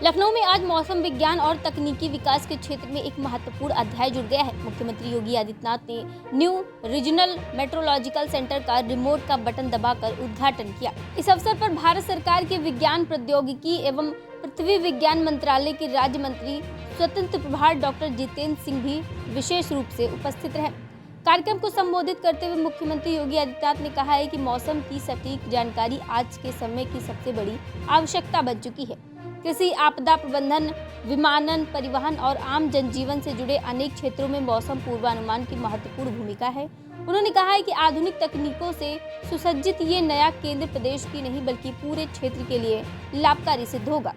लखनऊ में आज मौसम विज्ञान और तकनीकी विकास के क्षेत्र में एक महत्वपूर्ण अध्याय जुड़ गया है। मुख्यमंत्री योगी आदित्यनाथ ने न्यू रीजनल मेट्रोलॉजिकल सेंटर का रिमोट का बटन दबाकर उद्घाटन किया। इस अवसर पर भारत सरकार के विज्ञान प्रौद्योगिकी एवं पृथ्वी विज्ञान मंत्रालय के राज्य मंत्री स्वतंत्र प्रभार डॉक्टर जितेंद्र सिंह भी विशेष रूप से उपस्थित रहे। कार्यक्रम को संबोधित करते हुए मुख्यमंत्री योगी आदित्यनाथ ने कहा है कि मौसम की सटीक जानकारी आज के समय की सबसे बड़ी आवश्यकता बन चुकी है। कृषि, आपदा प्रबंधन, विमानन, परिवहन और आम जनजीवन से जुड़े अनेक क्षेत्रों में मौसम पूर्वानुमान की महत्वपूर्ण भूमिका है। उन्होंने कहा है कि आधुनिक तकनीकों से सुसज्जित ये नया केंद्र प्रदेश की नहीं बल्कि पूरे क्षेत्र के लिए लाभकारी सिद्ध होगा।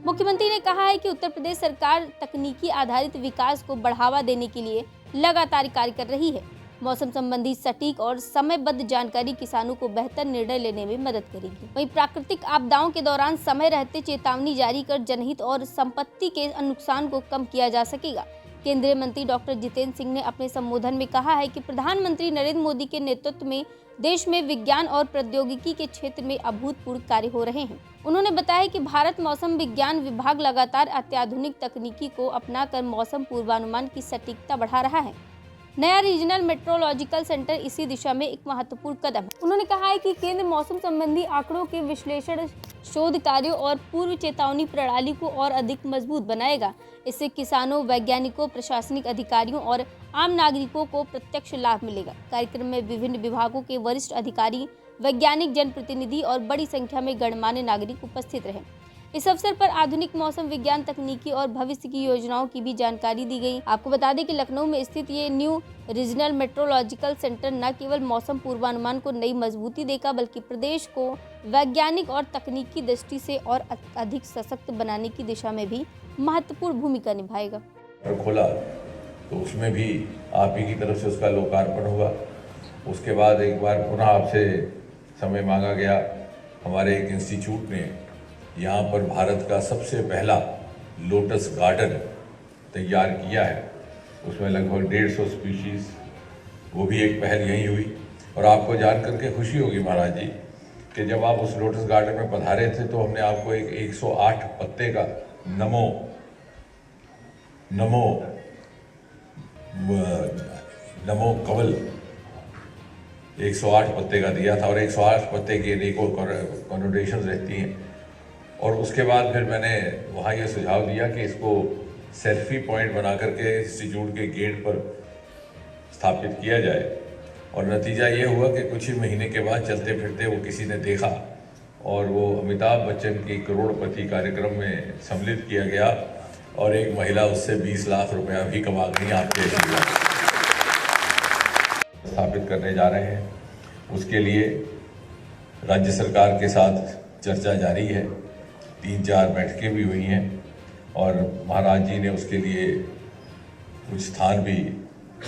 मुख्यमंत्री ने कहा है कि उत्तर प्रदेश सरकार तकनीकी आधारित विकास को बढ़ावा देने के लिए लगातार कार्य कर रही है। मौसम संबंधी सटीक और समयबद्ध जानकारी किसानों को बेहतर निर्णय लेने में मदद करेगी। वहीं प्राकृतिक आपदाओं के दौरान समय रहते चेतावनी जारी कर जनहित और संपत्ति के नुकसान को कम किया जा सकेगा। केंद्रीय मंत्री डॉक्टर जितेंद्र सिंह ने अपने संबोधन में कहा है कि प्रधानमंत्री नरेंद्र मोदी के नेतृत्व में देश में विज्ञान और प्रौद्योगिकी के क्षेत्र में अभूतपूर्व कार्य हो रहे हैं। उन्होंने बताया कि भारत मौसम विज्ञान विभाग लगातार अत्याधुनिक तकनीकी को अपनाकर मौसम पूर्वानुमान की सटीकता बढ़ा रहा है। नया रीजनल मेट्रोलॉजिकल सेंटर इसी दिशा में एक महत्वपूर्ण कदम है। उन्होंने कहा है कि केंद्र मौसम संबंधी आंकड़ों के विश्लेषण, शोध कार्यों और पूर्व चेतावनी प्रणाली को और अधिक मजबूत बनाएगा। इससे किसानों, वैज्ञानिकों, प्रशासनिक अधिकारियों और आम नागरिकों को प्रत्यक्ष लाभ मिलेगा। कार्यक्रम में विभिन्न विभागों के वरिष्ठ अधिकारी, वैज्ञानिक, जनप्रतिनिधि और बड़ी संख्या में गणमान्य नागरिक उपस्थित रहे। इस अवसर पर आधुनिक मौसम विज्ञान तकनीकी और भविष्य की योजनाओं की भी जानकारी दी गई। आपको बता दें कि लखनऊ में स्थित ये न्यू रीजनल मेट्रोलॉजिकल सेंटर न केवल मौसम पूर्वानुमान को नई मजबूती देगा बल्कि प्रदेश को वैज्ञानिक और तकनीकी दृष्टि से और अधिक सशक्त बनाने की दिशा में भी महत्वपूर्ण भूमिका निभाएगा। खोला तो उसमें भी आप ही की तरफ से उसका लोकार्पण हुआ। उसके बाद एक बार पुनः आपसे समय मांगा गया। हमारे एक इंस्टीट्यूट ने यहाँ पर भारत का सबसे पहला लोटस गार्डन तैयार किया है। उसमें लगभग 150 स्पीशीज़, वो भी एक पहल यहीं हुई। और आपको जान करके खुशी होगी महाराज जी कि जब आप उस लोटस गार्डन में पधारे थे तो हमने आपको एक 108 पत्ते का नमो कवल 108 पत्ते का दिया था। और 108 पत्ते की अनेकों कॉनोटेशंस रहती हैं। और उसके बाद फिर मैंने वहाँ ये सुझाव दिया कि इसको सेल्फी पॉइंट बना करके इंस्टीट्यूट के गेट पर स्थापित किया जाए। और नतीजा ये हुआ कि कुछ ही महीने के बाद चलते फिरते वो किसी ने देखा और वो अमिताभ बच्चन की करोड़पति कार्यक्रम में सम्मिलित किया गया। और एक महिला उससे 20 लाख रुपया भी कमा गई। आपके स्थापित करने जा रहे हैं, उसके लिए राज्य सरकार के साथ चर्चा जारी है। 3-4 बैठकें भी हुई हैं और महाराज जी ने उसके लिए कुछ स्थान भी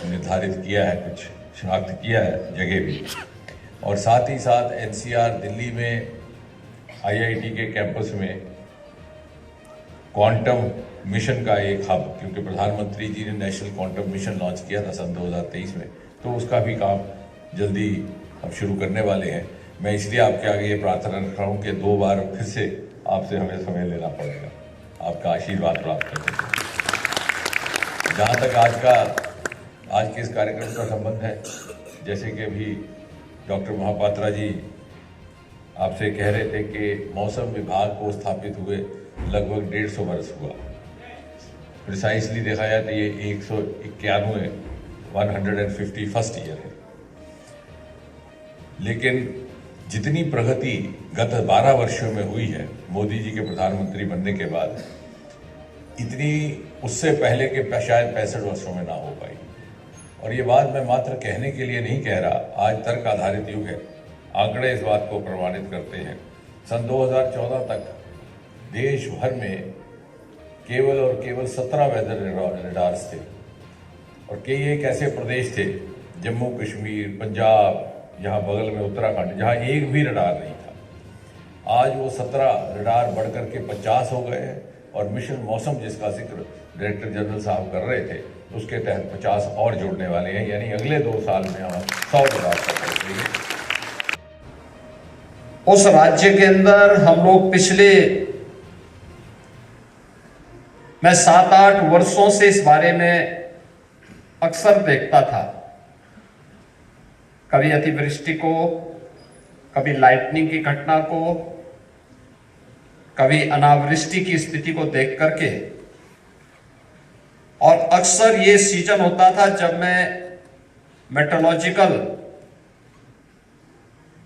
निर्धारित किया है, कुछ शनाख्त किया है जगह भी। और साथ ही साथ NCR दिल्ली में IIT के कैंपस में क्वांटम मिशन का एक हब, क्योंकि प्रधानमंत्री जी ने नेशनल क्वांटम मिशन लॉन्च किया था सन 2023 में, तो उसका भी काम जल्दी अब शुरू करने वाले हैं। मैं इसलिए आपके आगे ये प्रार्थना रख रहा हूँ कि 2 बार फिर से आपसे हमें समय लेना पड़ेगा, आपका आशीर्वाद प्राप्त करने के। जहाँ तक आज के इस कार्यक्रम का संबंध है, जैसे कि अभी डॉक्टर महापात्रा जी आपसे कह रहे थे कि मौसम विभाग को स्थापित हुए लगभग 150 वर्ष हुआ। प्रिसाइसली देखा जाए तो ये 151st ईयर है। लेकिन जितनी प्रगति गत 12 वर्षों में हुई है मोदी जी के प्रधानमंत्री बनने के बाद, इतनी उससे पहले के शायद 65 वर्षों में ना हो पाई। और ये बात मैं मात्र कहने के लिए नहीं कह रहा, आज तर्क आधारित युग है। आंकड़े इस बात को प्रमाणित करते हैं। सन 2014 तक देश भर में केवल और केवल 17 वेदर रडार्स थे। और कई एक ऐसे प्रदेश थे, जम्मू कश्मीर, पंजाब, यहाँ बगल में उत्तराखंड, जहाँ एक भी रडार नहीं था। आज वो 17 रडार बढ़ करके 50 हो गए हैं। और मिशन मौसम, जिसका जिक्र डायरेक्टर जनरल साहब कर रहे थे, उसके तहत 50 और जोड़ने वाले हैं। यानी अगले 2 साल में हम 100 रडार तक पहुँचेंगे। उस राज्य के अंदर हम लोग पिछले मैं 7-8 वर्षों से इस बारे में अक्सर देखता था, कभी अतिवृष्टि को, कभी लाइटनिंग की घटना को, कभी अनावृष्टि की स्थिति को देख करके, और अक्सर ये सीजन होता था जब मैं मेट्रोलॉजिकल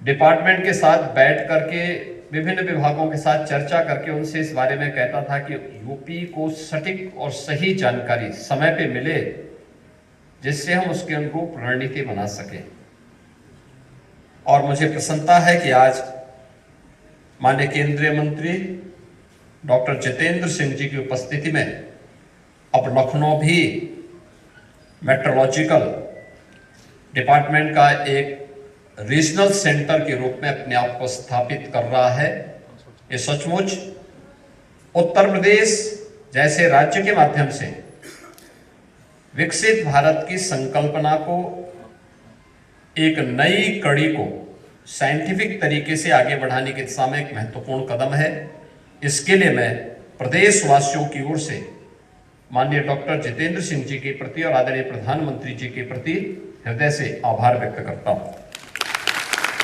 डिपार्टमेंट के साथ बैठ करके विभिन्न विभागों के साथ चर्चा करके उनसे इस बारे में कहता था कि यूपी को सटीक और सही जानकारी समय पे मिले, जिससे हम उसके अनुरूप रणनीति बना सकें। और मुझे प्रसन्नता है कि आज माननीय केंद्रीय मंत्री डॉक्टर जितेंद्र सिंह जी की उपस्थिति में अब लखनऊ भी मेट्रोलॉजिकल डिपार्टमेंट का एक रीजनल सेंटर के रूप में अपने आप को स्थापित कर रहा है। ये सचमुच उत्तर प्रदेश जैसे राज्य के माध्यम से विकसित भारत की संकल्पना को, एक नई कड़ी को साइंटिफिक तरीके से आगे बढ़ाने की दिशा में एक महत्वपूर्ण कदम है। इसके लिए मैं प्रदेशवासियों की ओर से माननीय डॉक्टर जितेंद्र सिंह जी के प्रति और आदरणीय प्रधानमंत्री जी के प्रति हृदय से आभार व्यक्त करता हूं।